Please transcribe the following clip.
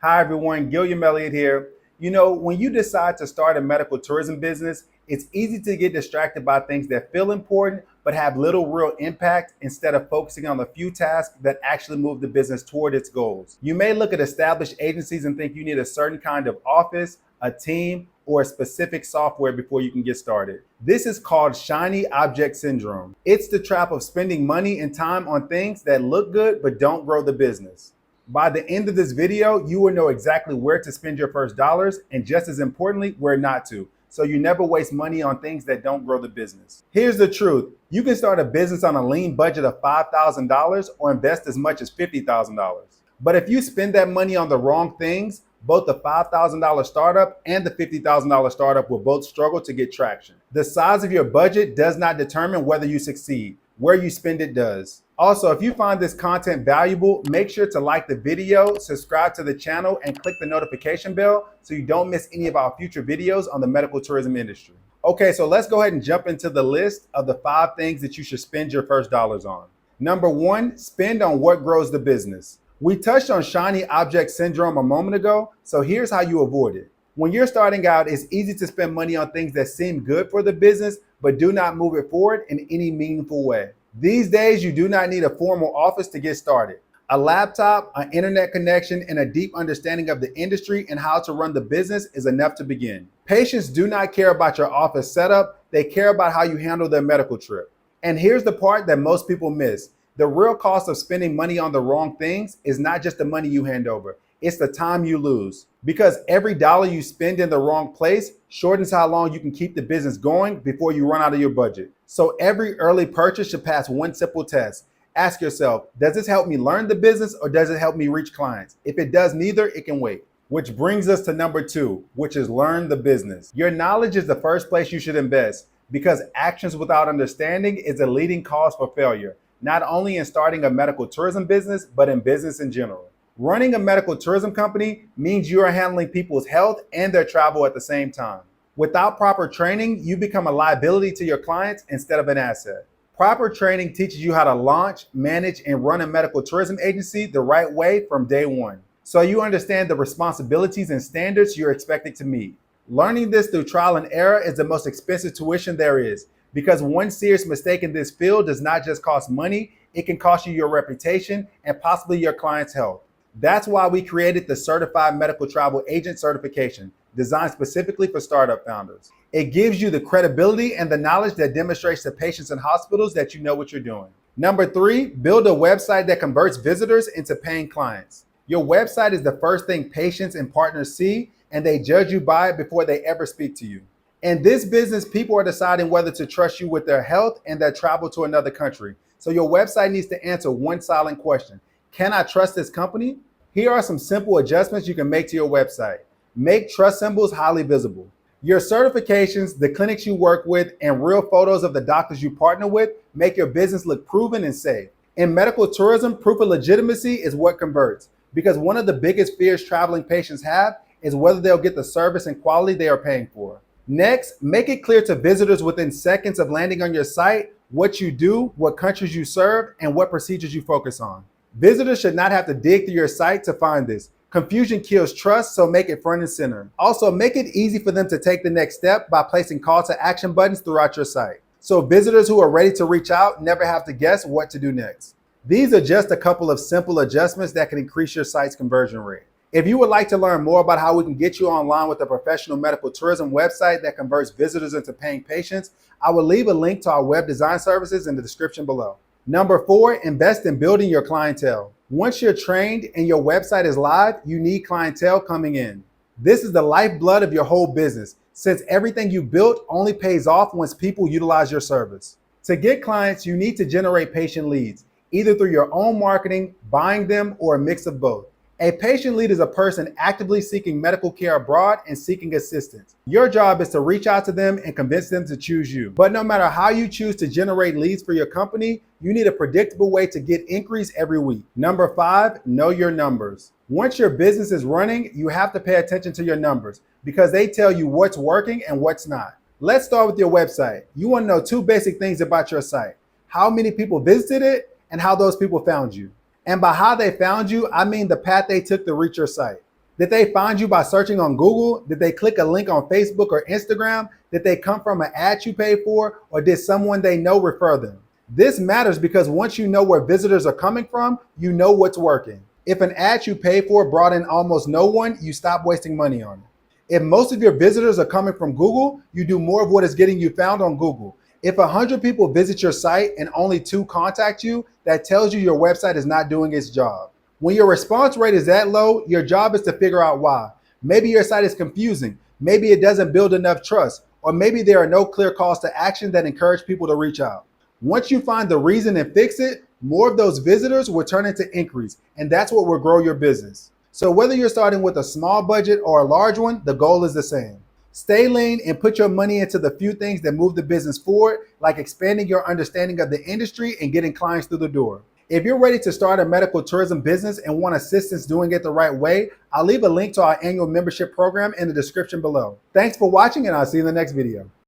Hi, everyone. Gilliam Elliott here. When you decide to start a medical tourism business, it's easy to get distracted by things that feel important but have little real impact instead of focusing on the few tasks that actually move the business toward its goals. You may look at established agencies and think you need a certain kind of office, a team, or a specific software before you can get started. This is called shiny object syndrome. It's the trap of spending money and time on things that look good but don't grow the business. By the end of this video, you will know exactly where to spend your first dollars and, just as importantly, where not to. So you never waste money on things that don't grow the business. Here's the truth. You can start a business on a lean budget of $5,000 or invest as much as $50,000. But if you spend that money on the wrong things, both the $5,000 startup and the $50,000 startup will both struggle to get traction. The size of your budget does not determine whether you succeed. Where you spend it does. Also, if you find this content valuable, make sure to like the video, subscribe to the channel, and click the notification bell so you don't miss any of our future videos on the medical tourism industry. Okay, so let's go ahead and jump into the list of the 5 things that you should spend your first dollars on. Number 1, spend on what grows the business. We touched on shiny object syndrome a moment ago, so here's how you avoid it. When you're starting out, it's easy to spend money on things that seem good for the business, but do not move it forward in any meaningful way. These days, you do not need a formal office to get started. A laptop, an internet connection, and a deep understanding of the industry and how to run the business is enough to begin. Patients do not care about your office setup, they care about how you handle their medical trip. And here's the part that most people miss. The real cost of spending money on the wrong things is not just the money you hand over, it's the time you lose. Because every dollar you spend in the wrong place shortens how long you can keep the business going before you run out of your budget. So every early purchase should pass one simple test. Ask yourself, does this help me learn the business or does it help me reach clients? If it does neither, it can wait. Which brings us to number 2, which is learn the business. Your knowledge is the first place you should invest because actions without understanding is a leading cause for failure, not only in starting a medical tourism business, but in business in general. Running a medical tourism company means you are handling people's health and their travel at the same time. Without proper training, you become a liability to your clients instead of an asset. Proper training teaches you how to launch, manage, and run a medical tourism agency the right way from day one, so you understand the responsibilities and standards you're expected to meet. Learning this through trial and error is the most expensive tuition there is, because one serious mistake in this field does not just cost money, it can cost you your reputation and possibly your client's health. That's why we created the Certified Medical Travel Agent certification, designed specifically for startup founders. It gives you the credibility and the knowledge that demonstrates to patients and hospitals that you know what you're doing. Number 3, build a website that converts visitors into paying clients. Your website is the first thing patients and partners see, and they judge you by it before they ever speak to you. In this business, people are deciding whether to trust you with their health and their travel to another country. So your website needs to answer one silent question. Can I trust this company? Here are some simple adjustments you can make to your website. Make trust symbols highly visible. Your certifications, the clinics you work with, and real photos of the doctors you partner with make your business look proven and safe. In medical tourism, proof of legitimacy is what converts, because one of the biggest fears traveling patients have is whether they'll get the service and quality they are paying for. Next, make it clear to visitors within seconds of landing on your site what you do, what countries you serve, and what procedures you focus on. Visitors should not have to dig through your site to find this. Confusion kills trust, so make it front and center. Also, make it easy for them to take the next step by placing call to action buttons throughout your site, so visitors who are ready to reach out never have to guess what to do next. These are just a couple of simple adjustments that can increase your site's conversion rate. If you would like to learn more about how we can get you online with a professional medical tourism website that converts visitors into paying patients, I will leave a link to our web design services in the description below. Number 4, invest in building your clientele. Once you're trained and your website is live, you need clientele coming in. This is the lifeblood of your whole business, since everything you built only pays off once people utilize your service. To get clients, you need to generate patient leads, either through your own marketing, buying them, or a mix of both. A patient lead is a person actively seeking medical care abroad and seeking assistance. Your job is to reach out to them and convince them to choose you. But no matter how you choose to generate leads for your company, you need a predictable way to get increase every week. Number 5, know your numbers. Once your business is running, you have to pay attention to your numbers because they tell you what's working and what's not. Let's start with your website. You want to know 2 basic things about your site: how many people visited it and how those people found you. And by how they found you, I mean the path they took to reach your site. Did they find you by searching on Google? Did they click a link on Facebook or Instagram? Did they come from an ad you paid for? Or did someone they know refer them? This matters because once you know where visitors are coming from, you know what's working. If an ad you paid for brought in almost no one, you stop wasting money on it. If most of your visitors are coming from Google, you do more of what is getting you found on Google. If 100 people visit your site and only 2 contact you, that tells you your website is not doing its job. When your response rate is that low, your job is to figure out why. Maybe your site is confusing. Maybe it doesn't build enough trust. Or maybe there are no clear calls to action that encourage people to reach out. Once you find the reason and fix it, more of those visitors will turn into inquiries, and that's what will grow your business. So whether you're starting with a small budget or a large one, the goal is the same. Stay lean and put your money into the few things that move the business forward, like expanding your understanding of the industry and getting clients through the door. If you're ready to start a medical tourism business and want assistance doing it the right way, I'll leave a link to our annual membership program in the description below. Thanks for watching, and I'll see you in the next video.